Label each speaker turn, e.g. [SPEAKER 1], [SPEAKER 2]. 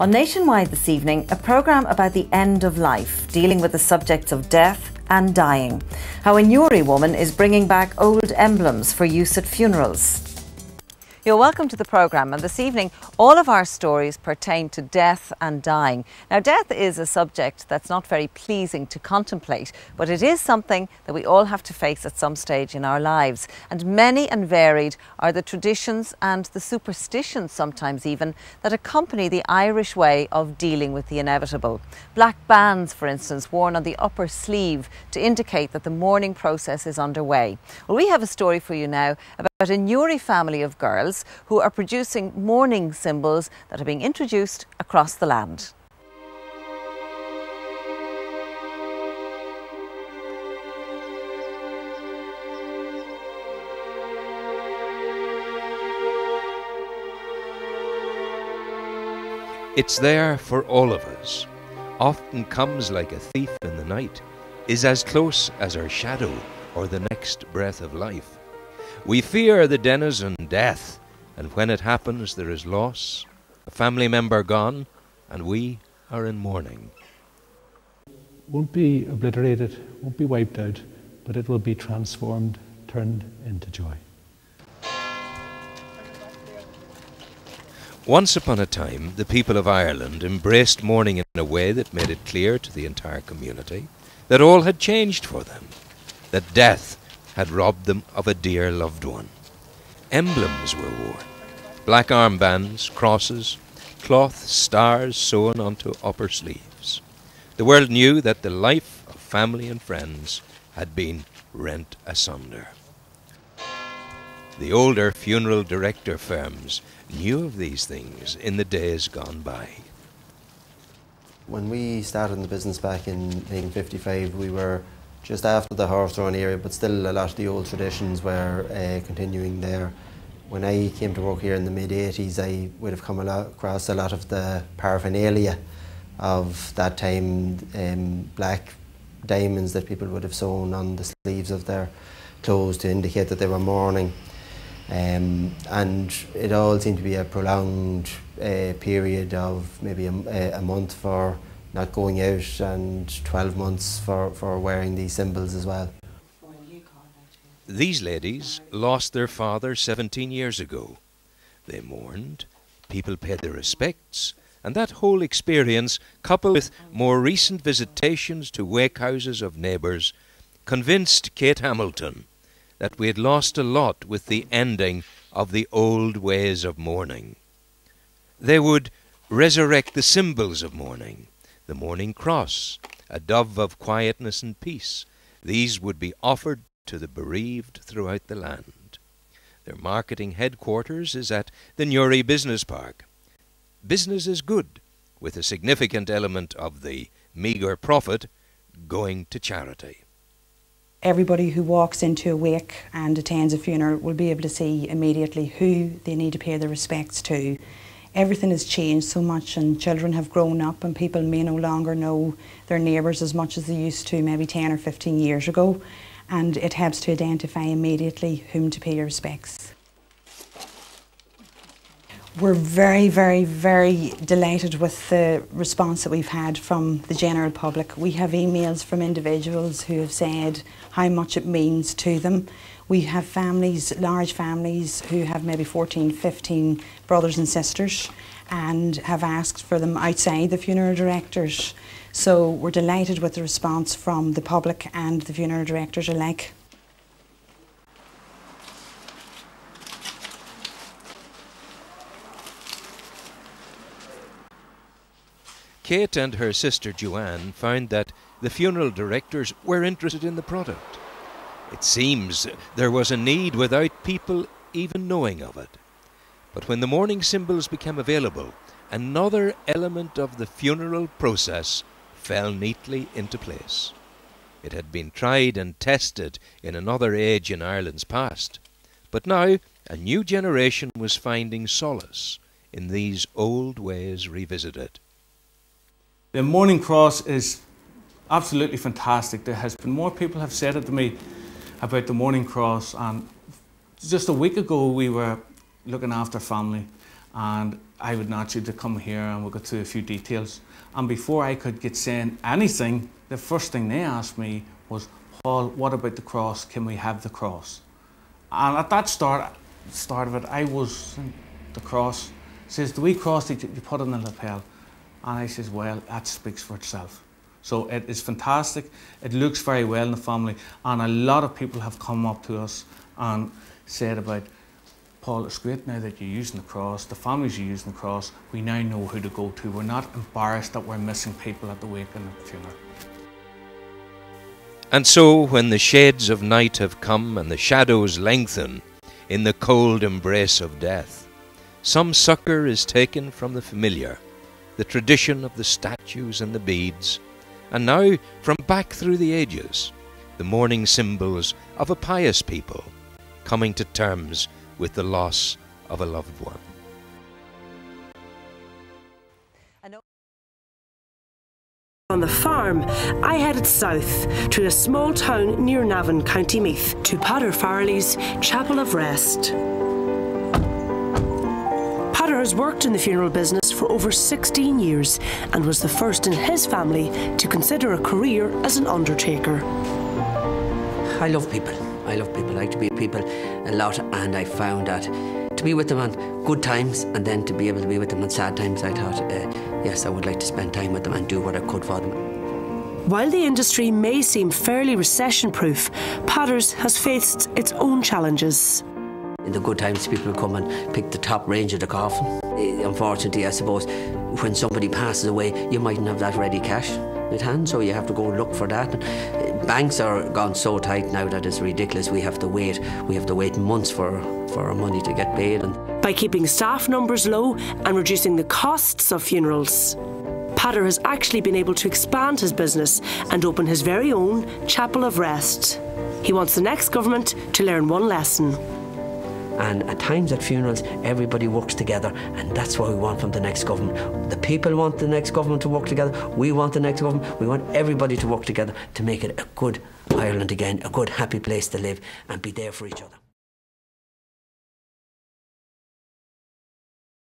[SPEAKER 1] On Nationwide this evening, a programme about the end of life, dealing with the subjects of death and dying. How a Newry woman is bringing back old emblems for use at funerals. You're welcome to the programme, and this evening all of our stories pertain to death and dying. Now, death is a subject that's not very pleasing to contemplate, but it is something that we all have to face at some stage in our lives. And many and varied are the traditions and the superstitions sometimes even that accompany the Irish way of dealing with the inevitable. Black bands, for instance, worn on the upper sleeve to indicate that the mourning process is underway. Well, we have a story for you now about a Newry family of girls who are producing mourning symbols that are being introduced across the land.
[SPEAKER 2] It's there for all of us, often comes like a thief in the night, is as close as our shadow or the next breath of life. We fear the denizen death, and when it happens there is loss, a family member gone, and we are in mourning.
[SPEAKER 3] Won't be obliterated, won't be wiped out, but it will be transformed, turned into joy.
[SPEAKER 2] Once upon a time, the people of Ireland embraced mourning in a way that made it clear to the entire community that all had changed for them, that death had robbed them of a dear loved one. Emblems were worn, black armbands, crosses, cloth stars sewn onto upper sleeves. The world knew that the life of family and friends had been rent asunder. The older funeral director firms knew of these things in the days gone by.
[SPEAKER 4] When we started in the business back in 1955, we were just after the horse-drawn era, but still a lot of the old traditions were continuing there. When I came to work here in the mid-80s, I would have come across a lot of the paraphernalia of that time, black diamonds that people would have sewn on the sleeves of their clothes to indicate that they were mourning. And it all seemed to be a prolonged period of maybe a month for not going out and 12 months for wearing these symbols as well.
[SPEAKER 2] These ladies lost their father 17 years ago. They mourned, people paid their respects, and that whole experience, coupled with more recent visitations to wake houses of neighbours, convinced Kate Hamilton that we had lost a lot with the ending of the old ways of mourning. They would resurrect the symbols of mourning, the Mourningcross, a dove of quietness and peace. These would be offered to the bereaved throughout the land. Their marketing headquarters is at the Newry Business Park. Business is good, with a significant element of the meagre profit going to charity.
[SPEAKER 5] Everybody who walks into a wake and attends a funeral will be able to see immediately who they need to pay their respects to. Everything has changed so much, and children have grown up, and people may no longer know their neighbours as much as they used to maybe 10 or 15 years ago, and it helps to identify immediately whom to pay your respects. We're very, very, very delighted with the response that we've had from the general public. We have emails from individuals who have said how much it means to them. We have families, large families, who have maybe 14, 15 brothers and sisters and have asked for them outside the funeral directors. So we're delighted with the response from the public and the funeral directors alike.
[SPEAKER 2] Kate and her sister Joanne found that the funeral directors were interested in the product. It seems there was a need without people even knowing of it. But when the mourning symbols became available, another element of the funeral process fell neatly into place. It had been tried and tested in another age in Ireland's past, but now a new generation was finding solace in these old ways revisited.
[SPEAKER 6] The Mourningcross is absolutely fantastic. There has been more people have said it to me about the Mourningcross, and just a week ago we were looking after family and I would naturally to come here and we'll go through a few details. And before I could get saying anything, the first thing they asked me was, Paul, what about the cross? Can we have the cross? And at that start of it, I was, the cross, says, the wee cross that you put on the lapel. And I says, well, that speaks for itself. So it is fantastic. It looks very well in the family. And a lot of people have come up to us and said about, Paul, it's great now that you're using the cross, the families are using the cross, we now know who to go to. We're not embarrassed that we're missing people at the wake and the funeral.
[SPEAKER 2] And so, when the shades of night have come and the shadows lengthen in the cold embrace of death, some succour is taken from the familiar, the tradition of the statues and the beads, and now, from back through the ages, the mourning symbols of a pious people coming to terms with the loss of a loved one.
[SPEAKER 7] On the farm, I headed south to a small town near Navan, County Meath, to Pater Farrelly's Chapel of Rest. Pater has worked in the funeral business for over 16 years and was the first in his family to consider a career as an undertaker.
[SPEAKER 8] I love people. I like to be with people a lot, and I found that to be with them on good times and then to be able to be with them on sad times, I thought, yes, I would like to spend time with them and do what I could for them.
[SPEAKER 7] While the industry may seem fairly recession-proof, Pater's has faced its own challenges.
[SPEAKER 8] In the good times, people will come and pick the top range of the coffin. Unfortunately, I suppose, when somebody passes away, you mightn't have that ready cash at hand, so you have to go and look for that. Banks are gone so tight now that it's ridiculous. We have to wait. We have to wait months for our money to get paid. And
[SPEAKER 7] by keeping staff numbers low and reducing the costs of funerals, Pater has actually been able to expand his business and open his very own Chapel of Rest. He wants the next government to learn one lesson.
[SPEAKER 8] And at times at funerals, everybody works together, and that's what we want from the next government. The people want the next government to work together. We want the next government. We want everybody to work together to make it a good Ireland again, a good, happy place to live and be there for each other.